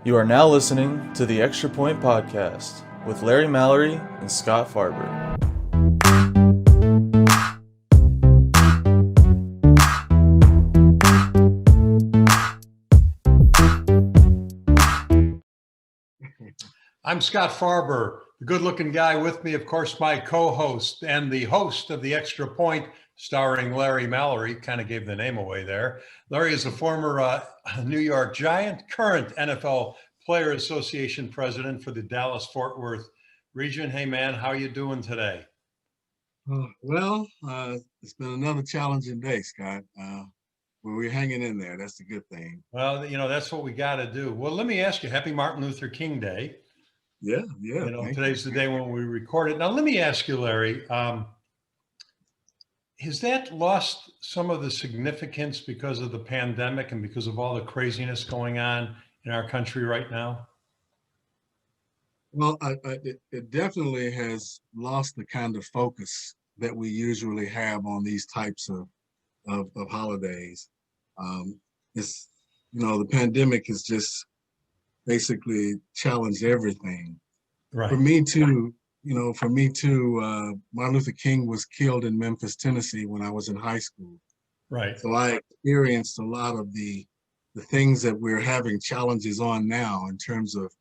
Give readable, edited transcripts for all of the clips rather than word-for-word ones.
You are now listening to the Extra Point Podcast with Larry Mallory and Scott Farber. I'm Scott Farber, the good-looking guy with me, of course, my co-host and the host of The Extra Point, starring Larry Mallory. Kind of gave the name away there. Larry is a former New York Giant, current NFL Player Association president for the Dallas-Fort Worth region. Hey, man, how are you doing today? It's been another challenging day, Scott. We're hanging in there. That's the good thing. Well, that's what we got to do. Well, let me ask you, happy Martin Luther King Day. Yeah. Today's the day when we record it. Now, let me ask you, Larry, has that lost some of the significance because of the pandemic and because of all the craziness going on in our country right now? Well, it definitely has lost the kind of focus that we usually have on these types of holidays. The pandemic has just basically challenged everything. Right. For me too, Martin Luther King was killed in Memphis, Tennessee when I was in high school. Right. So I experienced a lot of the things that we're having challenges on now in terms of,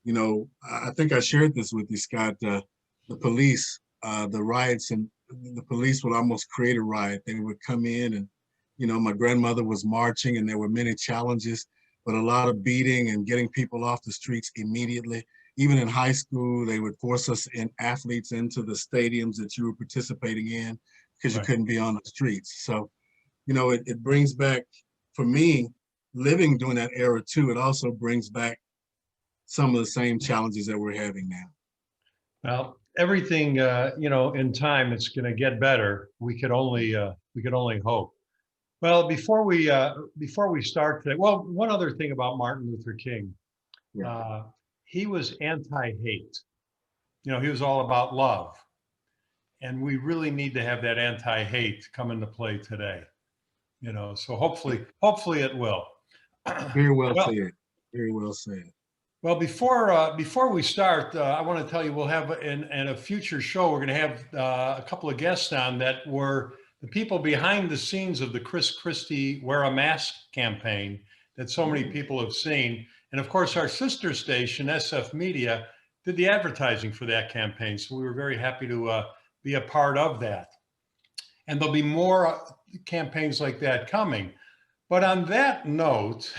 I think I shared this with you, Scott, the police, the riots, and the police would almost create a riot. They would come in and, my grandmother was marching and there were many challenges, but a lot of beating and getting people off the streets immediately. Even in high school, they would force us athletes into the stadiums that you were participating in because you couldn't be on the streets. So, it brings back, for me, living during that era too, it also brings back some of the same challenges that we're having now. Well, everything, in time, it's going to get better. We could only hope. Well, before we start today, one other thing about Martin Luther King. Yeah. He was anti-hate. He was all about love. And we really need to have that anti-hate come into play today. So hopefully it will. Very well said. Very well said. Well, before we start, I want to tell you we'll have in a future show, we're going to have a couple of guests on that were the people behind the scenes of the Chris Christie Wear a Mask campaign that so many people have seen. And of course, our sister station, SF Media, did the advertising for that campaign. So we were very happy to be a part of that. And there'll be more campaigns like that coming. But on that note,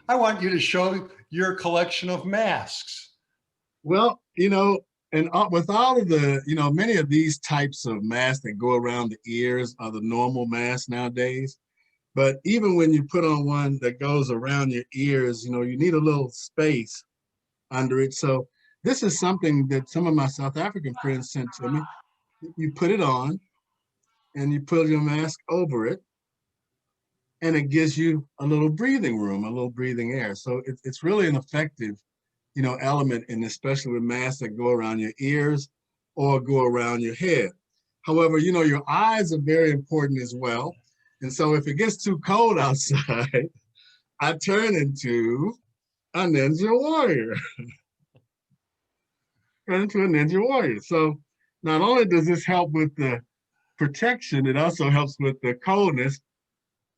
I want you to show your collection of masks. Well, and with all of the, many of these types of masks that go around the ears are the normal masks nowadays. But even when you put on one that goes around your ears, you need a little space under it. So this is something that some of my South African friends sent to me. You put it on and you put your mask over it, and it gives you a little breathing room, a little breathing air. So it's really an effective, element, and especially with masks that go around your ears or go around your head. However, your eyes are very important as well. And so if it gets too cold outside, I turn into a ninja warrior. So not only does this help with the protection, it also helps with the coldness.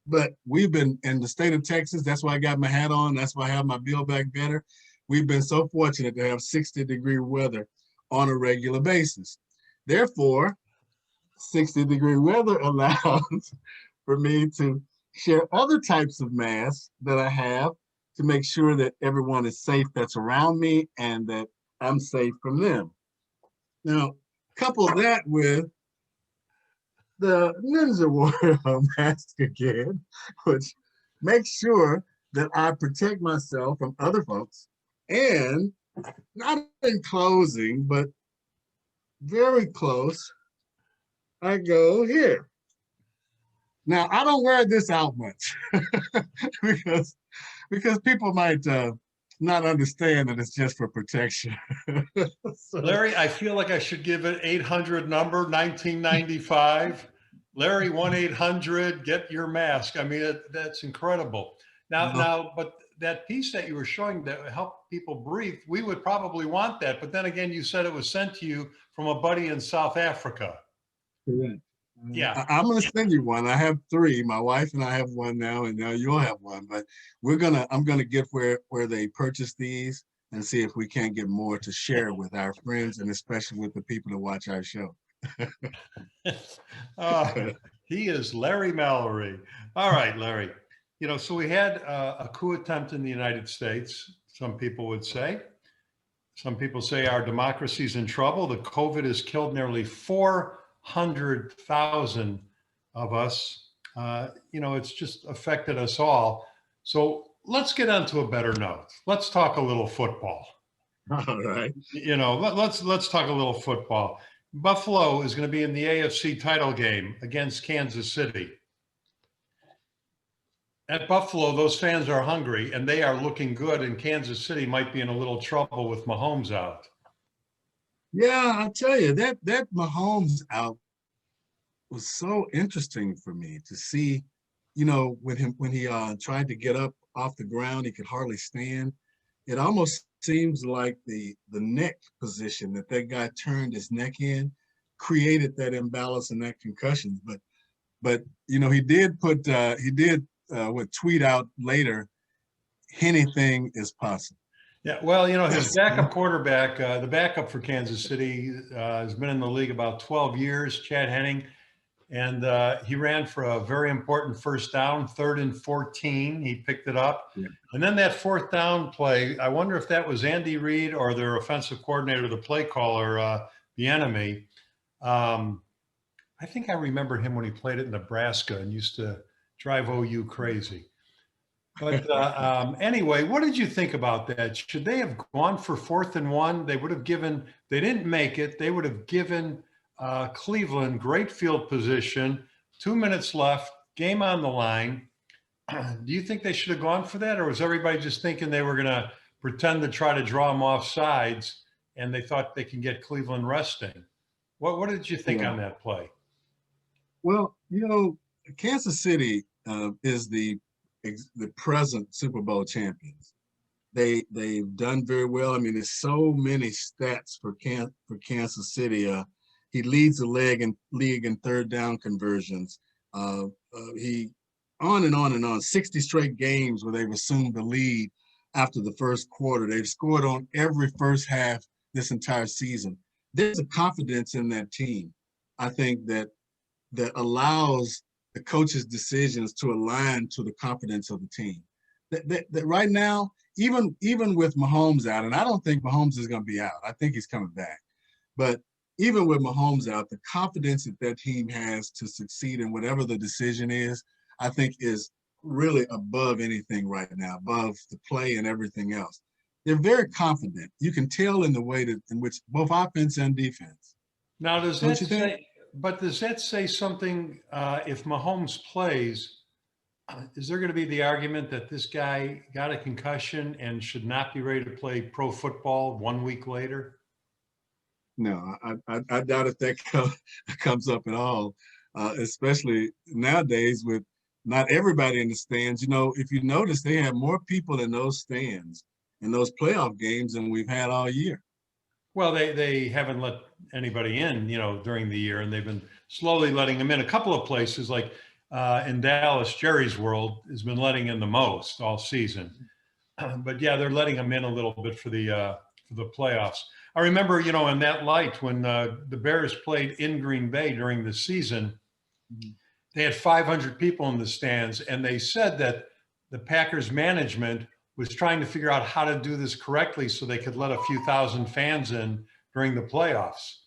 But we've been in the state of Texas. That's why I got my hat on. That's why I have my Build Back Better. We've been so fortunate to have 60-degree weather on a regular basis. Therefore, 60-degree weather allows for me to share other types of masks that I have to make sure that everyone is safe that's around me and that I'm safe from them. Now, couple that with the Ninja Warrior mask again, which makes sure that I protect myself from other folks, and not in closing, but very close, I go here. Now, I don't wear this out much because people might not understand that it's just for protection. So, Larry, I feel like I should give an 800 number, 1995. Larry, 1-800, get your mask. I mean, that's incredible. But that piece that you were showing that helped people breathe, we would probably want that. But then again, you said it was sent to you from a buddy in South Africa. Correct. Yeah. I'm going to send you one. I have three. My wife and I have one now, and now you'll have one. But I'm gonna get where they purchase these and see if we can't get more to share with our friends and especially with the people that watch our show. uh, he is Larry Mallory. All right, Larry. So we had a coup attempt in the United States, some people would say. Some people say our democracy's in trouble. The COVID has killed nearly 400,000 of us. It's just affected us all. So let's get on to a better note. Let's talk a little football. All right. Let's talk a little football. Buffalo is going to be in the AFC title game against Kansas City. At Buffalo, those fans are hungry and they are looking good, and Kansas City might be in a little trouble with Mahomes out. Yeah, I'll tell you, that Mahomes out was so interesting for me to see, when he tried to get up off the ground, he could hardly stand. It almost seems like the neck position that guy turned his neck in created that imbalance and that concussion. But he did tweet out later, anything is possible. Yeah, well, his backup quarterback, the backup for Kansas City, has been in the league about 12 years, Chad Henning, and he ran for a very important first down, 3rd and 14. He picked it up. Yeah. And then that 4th down play, I wonder if that was Andy Reid or their offensive coordinator, the play caller, Bieniemy. I think I remember him when he played at Nebraska and used to drive OU crazy. But anyway, what did you think about that? Should they have gone for 4th and 1? They didn't make it. They would have given Cleveland great field position, 2 minutes left, game on the line. Do you think they should have gone for that? Or was everybody just thinking they were going to pretend to try to draw them off sides and they thought they can get Cleveland resting? What did you think on that play? Well, Kansas City is the present Super Bowl champions. They've done very well. I mean, there's so many stats for Kansas City. He leads the league in 3rd down conversions. He on and on and on. 60 straight games where they've assumed the lead after the first quarter. They've scored on every first half this entire season. There's a confidence in that team, I think, that allows the coach's decisions to align to the confidence of the team. That right now, even with Mahomes out, and I don't think Mahomes is going to be out. I think he's coming back. But even with Mahomes out, the confidence that team has to succeed in whatever the decision is, I think is really above anything right now, above the play and everything else. They're very confident. You can tell in the way in which both offense and defense. Now, does that say something if Mahomes plays? Is there going to be the argument that this guy got a concussion and should not be ready to play pro football 1 week later? No, I doubt if that comes up at all, especially nowadays with not everybody in the stands. If you notice, they have more people in those stands in those playoff games than we've had all year. Well, they haven't let anybody in, during the year, and they've been slowly letting them in. A couple of places, like in Dallas, Jerry's World has been letting in the most all season. But yeah, they're letting them in a little bit for the playoffs. I remember, in that light when the Bears played in Green Bay during the season, they had 500 people in the stands, and they said that the Packers management was trying to figure out how to do this correctly so they could let a few thousand fans in during the playoffs.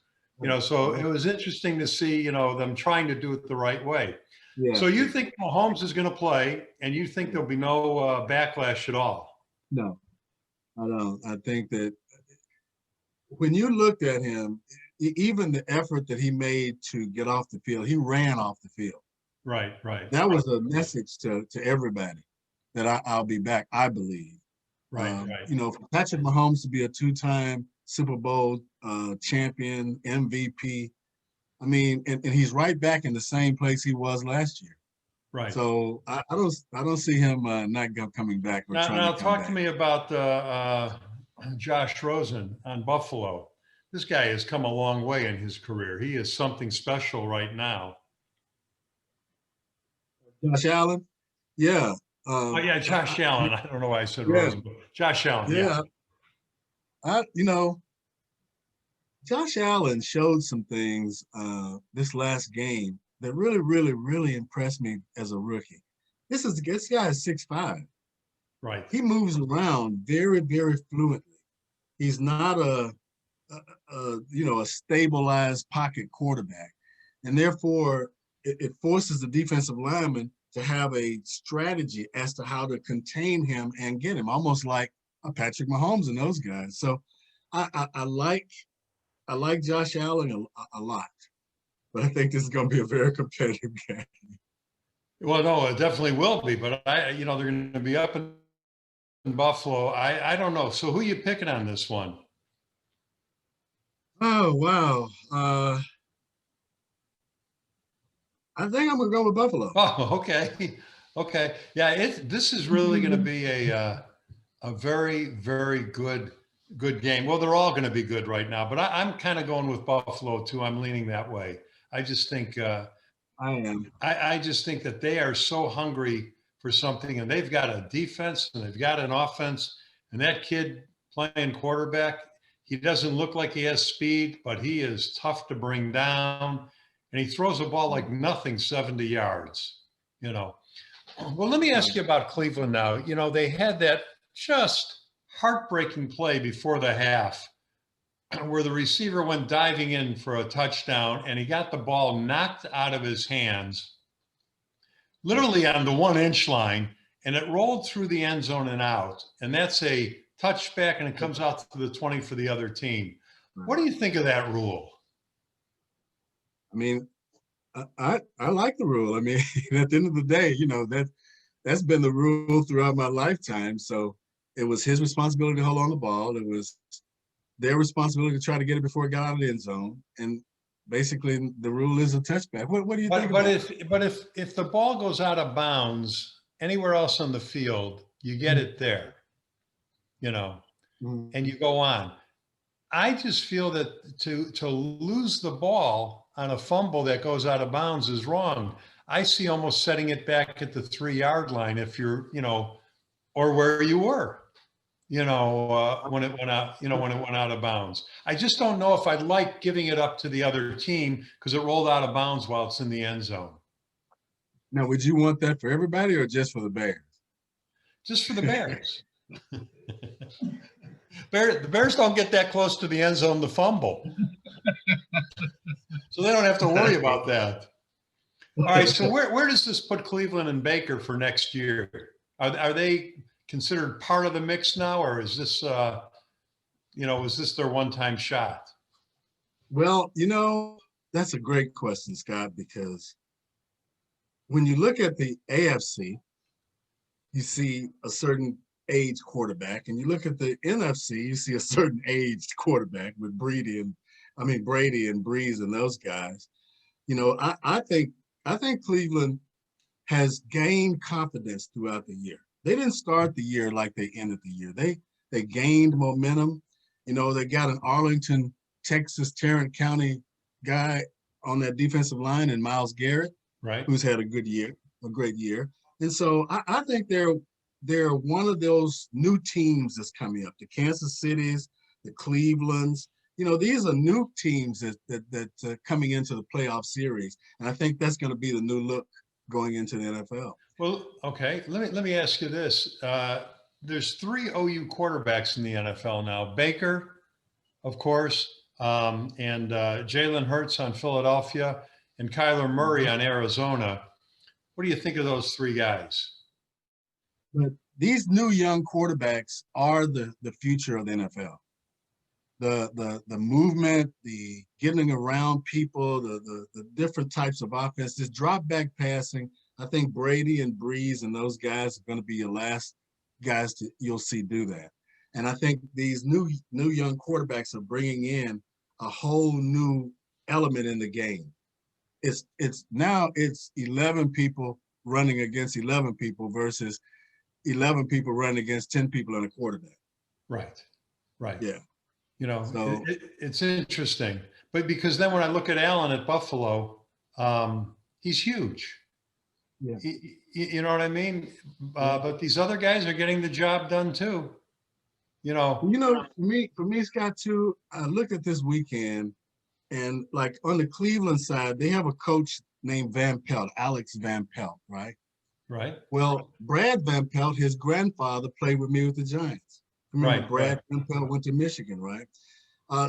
So it was interesting to see, them trying to do it the right way. Yeah. So you think Mahomes is going to play, and you think there'll be no backlash at all? No, I don't. I think that when you looked at him, even the effort that he made to get off the field, he ran off the field. Right. That was a message to everybody that I'll be back, I believe. Right. For Patrick Mahomes to be a 2-time Super Bowl champion, MVP, I mean, and he's right back in the same place he was last year. Right. So I don't see him coming back or trying Now to come talk to back. me about Josh Rosen on Buffalo. This guy has come a long way in his career. He is something special right now. Josh Allen, yeah, Oh yeah, Josh Allen. I don't know why I said yeah, Rosen, but Josh Allen. Yeah. yeah. Josh Allen showed some things this last game that really, really, really impressed me as a rookie. This guy is 6'5". Right. He moves around very, very fluently. He's not a stabilized pocket quarterback, and therefore it forces the defensive lineman to have a strategy as to how to contain him and get him, almost like a Patrick Mahomes and those guys. So I like Josh Allen a lot, but I think this is going to be a very competitive game. Well, no, it definitely will be. But they're going to be up in Buffalo. I don't know. So who are you picking on this one? Oh wow! I think I'm going to go with Buffalo. Oh, okay, okay. Yeah, this is really going to be a very, very good game. Well, they're all going to be good right now, but I'm kind of going with Buffalo too. I'm leaning that way. I just think I am. I just think that they are so hungry for something, and they've got a defense and they've got an offense, and that kid playing quarterback, he doesn't look like he has speed, but he is tough to bring down, and he throws a ball like nothing 70 yards. You know. Well, let me ask you about Cleveland now. They had that just heartbreaking play before the half where the receiver went diving in for a touchdown and he got the ball knocked out of his hands, literally on the 1-inch line, and it rolled through the end zone and out. And that's a touchback, and it comes out to the 20 for the other team. What do you think of that rule? I mean, I like the rule. I mean, at the end of the day, that's been the rule throughout my lifetime. So it was his responsibility to hold on the ball. It was their responsibility to try to get it before it got out of the end zone. And basically, the rule is a touchback. What do you think about it? But if the ball goes out of bounds anywhere else on the field, you get it there, Mhm. and you go on. I just feel that to lose the ball on a fumble that goes out of bounds is wrong. I see almost setting it back at the 3-yard line if you're, or where you were, when it went out, when it went out of bounds. I just don't know if I'd like giving it up to the other team because it rolled out of bounds while it's in the end zone. Now, would you want that for everybody or just for the Bears? Just for the Bears. The Bears don't get that close to the end zone to fumble. So they don't have to worry about that. All right, so where does this put Cleveland and Baker for next year? Are they considered part of the mix now, or is this is this their one-time shot? Well, that's a great question, Scott, because when you look at the AFC, you see a certain age quarterback, and you look at the NFC, you see a certain aged quarterback with Brady and Breeze and those guys. I think Cleveland has gained confidence throughout the year. They didn't start the year like they ended the year. They gained momentum. They got an Arlington, Texas, Tarrant County guy on that defensive line and Myles Garrett, right, who's had a great year. And so I think they're one of those new teams that's coming up. The Kansas Cities, the Clevelands. These are new teams that coming into the playoff series, and I think that's going to be the new look going into the NFL. Well, okay. Let me ask you this: there's 3 OU quarterbacks in the NFL now. Baker, of course, and Jalen Hurts on Philadelphia, and Kyler Murray on Arizona. What do you think of those 3 guys? But these new young quarterbacks are the future of the NFL. The movement, the getting around people, the different types of offense, this drop back passing. I think Brady and Breeze and those guys are going to be your last guys you'll see do that. And I think these new young quarterbacks are bringing in a whole new element in the game. It's 11 people running against 11 people versus 11 people running against 10 people and a quarterback. Right. Right. Yeah. You know, So it's interesting, but because then when I look at Allen at Buffalo, he's huge. yeah. You know what I mean? But these other guys are getting the job done too. You know, For me, Scott, too, I looked at this weekend and like on the Cleveland side, they have a coach named Van Pelt, Alex Van Pelt, right? right, Well, Brad Van Pelt, his grandfather played with me with the Giants. Remember, right, Brad Van Pelt went to Michigan, right?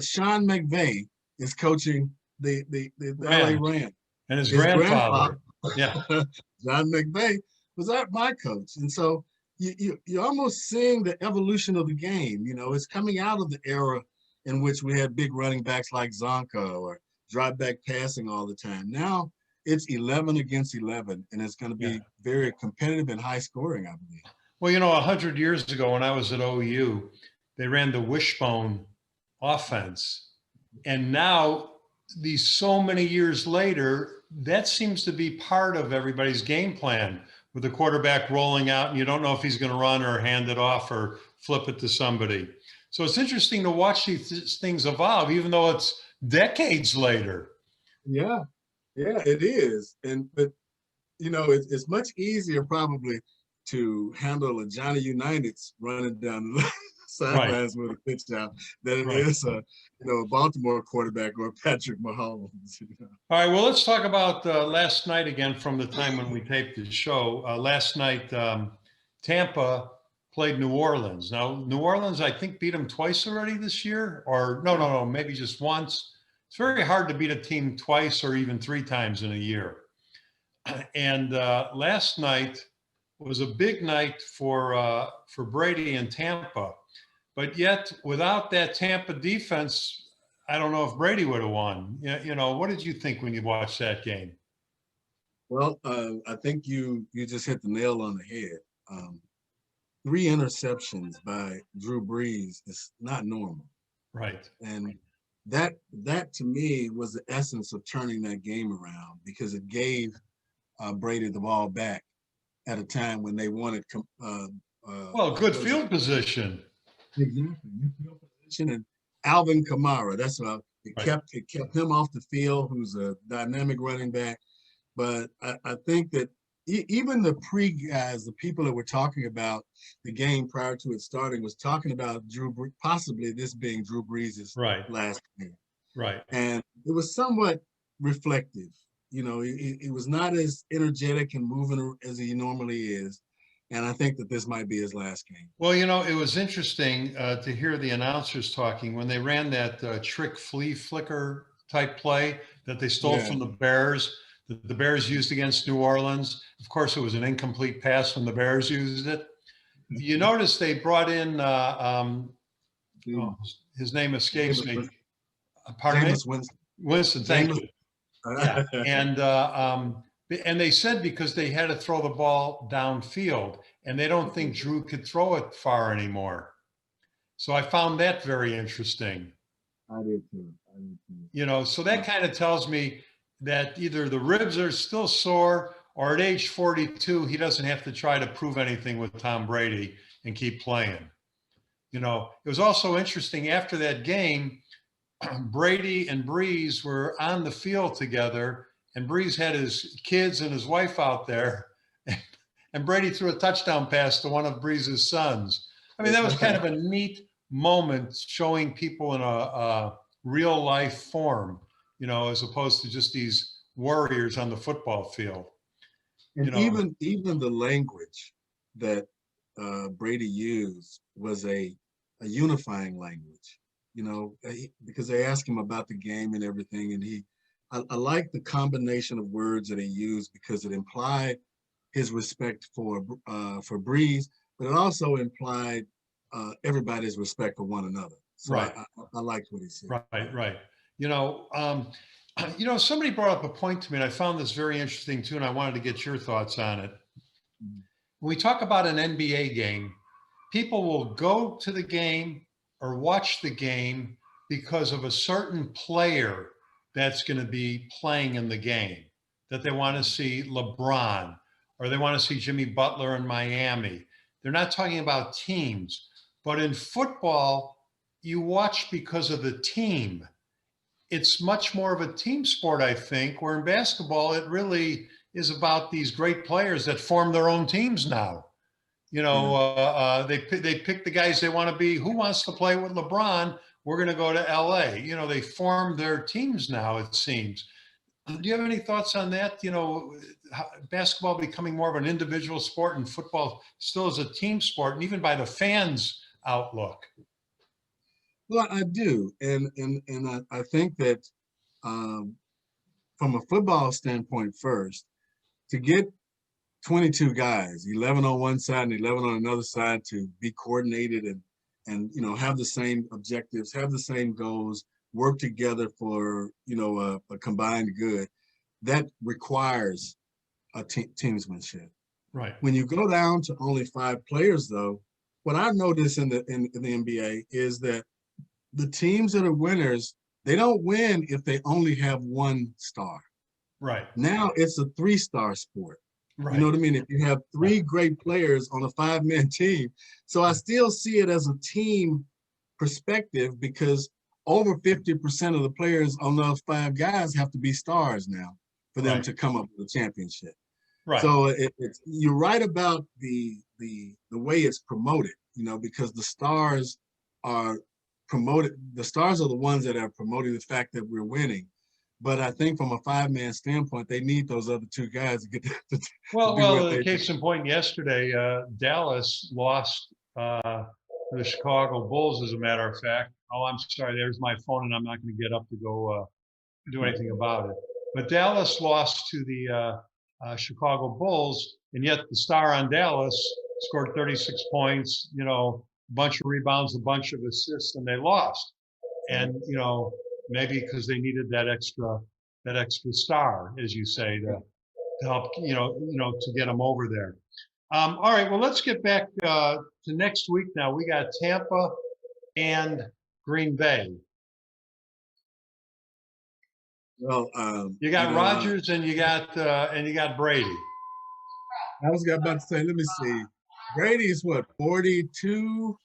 Sean McVay is coaching the LA Rams Rams. and his His grandfather, grandfather. Yeah, John McVay, was my coach. And so you're almost seeing the evolution of the game. You know, it's coming out of the era in which we had big running backs like Zonka or drop back passing all the time. Now it's 11 against 11, and it's going to yeah. be very competitive and high scoring, I believe. Well, you know, 100 years ago when I was at OU, they ran the wishbone offense, and now these so many years later, that seems to be part of everybody's game plan with the quarterback rolling out and you don't know if he's going to run or hand it off or flip it to somebody. So it's interesting to watch these things evolve, even though it's decades later. Yeah, yeah, it is. But it's much easier probably to handle a Johnny Unitas running down the sidelines with a pitch out than it is a Baltimore quarterback or Patrick Mahomes. All right, well, let's talk about last night again from the time when we taped the show. Last night, Tampa played New Orleans. Now, New Orleans, I think, beat them twice already this year, or no, maybe just once. It's very hard to beat a team twice or even 3 times in a year. And last night was a big night for Brady and Tampa. But yet, without that Tampa defense, I don't know if Brady would have won. You know, what did you think when you watched that game? Well, I think you just hit the nail on the head. 3 interceptions by Drew Brees is not normal. Right. And that to me was the essence of turning that game around, because it gave Brady the ball back at a time when they wanted Well, good field position. Exactly. Field position, and Alvin Kamara. That's what it kept him off the field, who's a dynamic running back. But I think that even the guys, the people that were talking about the game prior to it starting, was talking about possibly this being Drew Brees' last game. Right. And it was somewhat reflective. It was not as energetic and moving as he normally is. And I think that this might be his last game. Well, you know, it was interesting to hear the announcers talking when they ran that trick flea flicker type play that they stole from the Bears, that the Bears used against New Orleans. Of course, it was an incomplete pass when the Bears used it. You notice they brought in, his name escapes me. Pardon me? Winston, thank you. Yeah. And they said because they had to throw the ball downfield and they don't think Drew could throw it far anymore. So I found that very interesting. I did too. You know, so that kind of tells me that either the ribs are still sore or at age 42, he doesn't have to try to prove anything with Tom Brady and keep playing. You know, it was also interesting after that game, Brady and Breeze were on the field together, and Breeze had his kids and his wife out there, and Brady threw a touchdown pass to one of Breeze's sons. I mean, that was kind of a neat moment showing people in a real life form, you know, as opposed to just these warriors on the football field. And even the language that Brady used was a unifying language, because they asked him about the game and everything, and I like the combination of words that he used because it implied his respect for Breeze, but it also implied everybody's respect for one another. So I liked what he said. Right. Somebody brought up a point to me, and I found this very interesting too, and I wanted to get your thoughts on it. When we talk about an NBA game, people will go to the game or watch the game because of a certain player that's going to be playing in the game, that they want to see LeBron or they want to see Jimmy Butler in Miami. They're not talking about teams. But in football, you watch because of the team. It's much more of a team sport, I think, where in basketball, it really is about these great players that form their own teams now. They pick the guys they want to be. Who wants to play with LeBron? We're going to go to LA. They form their teams now, it seems. Do you have any thoughts on that? Basketball becoming more of an individual sport and football still is a team sport, and even by the fans' outlook. Well, I do, and I think that from a football standpoint, first to get 22 guys, 11 on one side and 11 on another side, to be coordinated and have the same objectives, have the same goals, work together for a combined good. That requires a teamsmanship. Right. When you go down to only 5 players, though, what I notice in the NBA is that the teams that are winners, they don't win if they only have one star. Right. Now it's a 3-star sport. Right. You know what I mean? If you have 3 great players on a 5-man team. So I still see it as a team perspective, because over 50% of the players on those 5 guys have to be stars now for them to come up with a championship. Right. So you're right about the way it's promoted, because the stars are promoted. The stars are the ones that are promoting the fact that we're winning. But I think from a 5-man standpoint, they need those other 2 guys to get to well, the case in point, yesterday, Dallas lost to the Chicago Bulls, as a matter of fact. Oh, I'm sorry. There's my phone, and I'm not going to get up to go do anything about it. But Dallas lost to the Chicago Bulls, and yet the star on Dallas scored 36 points, a bunch of rebounds, a bunch of assists, and they lost. And, maybe because they needed that extra star, as you say, to help, to get them over there. All right, well, let's get back to next week now. We got Tampa and Green Bay. Well, you got Rodgers and you got Brady. I was about to say, let me see. Brady is what, 42,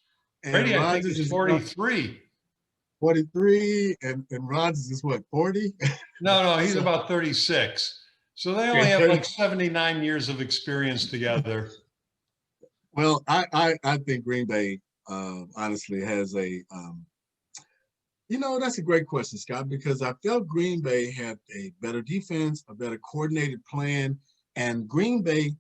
and Brady, Rodgers I think, is 43. 43, and Rodgers is what, 40? No, he's about 36. So they only have like 79 years of experience together. Well, I think Green Bay honestly has a that's a great question, Scott, because I felt Green Bay had a better defense, a better coordinated plan, and Green Bay,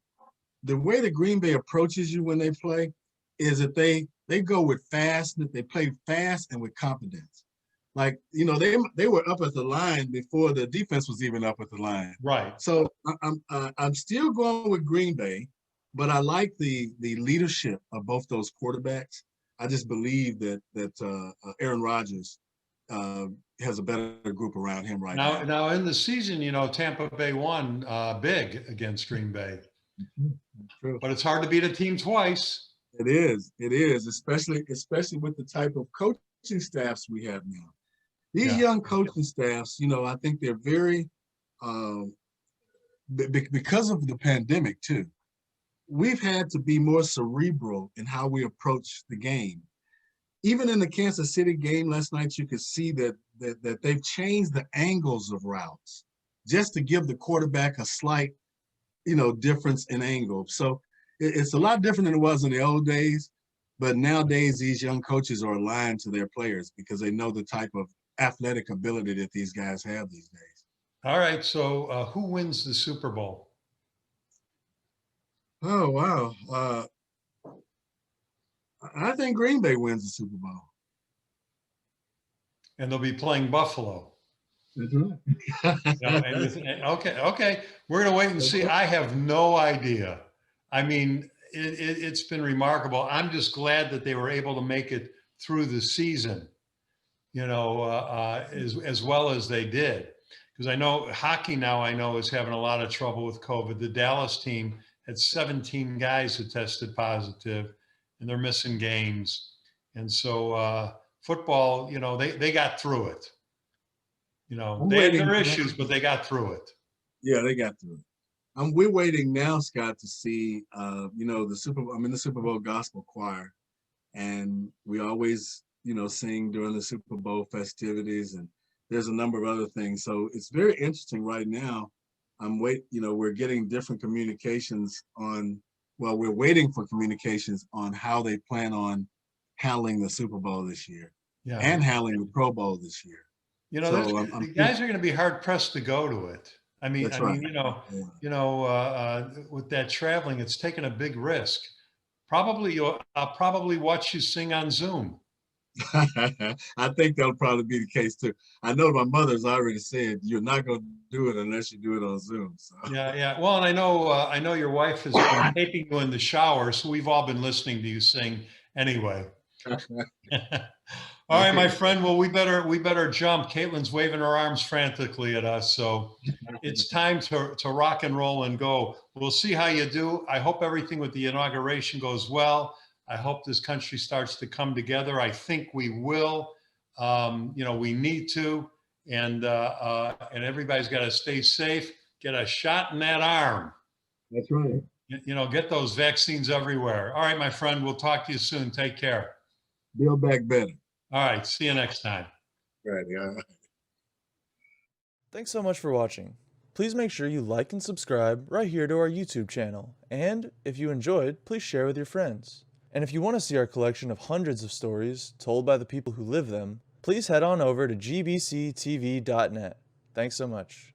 the way that Green Bay approaches you when they play is that they go with fast, they play fast and with confidence. Like, they were up at the line before the defense was even up at the line. Right. So I'm still going with Green Bay, but I like the leadership of both those quarterbacks. I just believe that Aaron Rodgers has a better group around him right now. Now in the season, Tampa Bay won big against Green Bay. True. But it's hard to beat a team twice. It is, especially with the type of coaching staffs we have now. These young coaching staffs, I think they're very, because of the pandemic too, we've had to be more cerebral in how we approach the game. Even in the Kansas City game last night, you could see that they've changed the angles of routes just to give the quarterback a slight, difference in angle. So it's a lot different than it was in the old days, but nowadays these young coaches are aligned to their players because they know the type of athletic ability that these guys have these days. All right, so who wins the Super Bowl? Oh, wow. I think Green Bay wins the Super Bowl. And they'll be playing Buffalo. Okay. We're going to wait and see. I have no idea. I mean, it's been remarkable. I'm just glad that they were able to make it through the season, as well as they did. Because I know hockey now, is having a lot of trouble with COVID. The Dallas team had 17 guys who tested positive, and they're missing games. And so football, they got through it. They had their issues, but they got through it. Yeah, they got through it. we're waiting now, Scott, to see, I'm in the Super Bowl gospel choir, and we always, sing during the Super Bowl festivities, and there's a number of other things. So it's very interesting right now. We're getting different communications we're waiting for communications on how they plan on handling the Super Bowl this year Yeah. and handling the Pro Bowl this year. So the guys are going to be hard pressed to go to it. That's right. With that traveling, it's taking a big risk. I'll probably watch you sing on Zoom. I think that'll probably be the case too. I know my mother's already said you're not going to do it unless you do it on Zoom. So. Yeah. Well, and I know your wife has been taping you in the shower, so we've all been listening to you sing anyway. All right, my friend. Well, we better jump. Caitlin's waving her arms frantically at us, so it's time to rock and roll and go. We'll see how you do. I hope everything with the inauguration goes well. I hope this country starts to come together. I think we will. We need to, and everybody's got to stay safe. Get a shot in that arm. That's right. Get those vaccines everywhere. All right, my friend. We'll talk to you soon. Take care. Build back better. All right. See you next time. Right. All right. Thanks so much for watching. Please make sure you like and subscribe right here to our YouTube channel. And if you enjoyed, please share with your friends. And if you want to see our collection of hundreds of stories told by the people who live them, please head on over to gbctv.net. Thanks so much.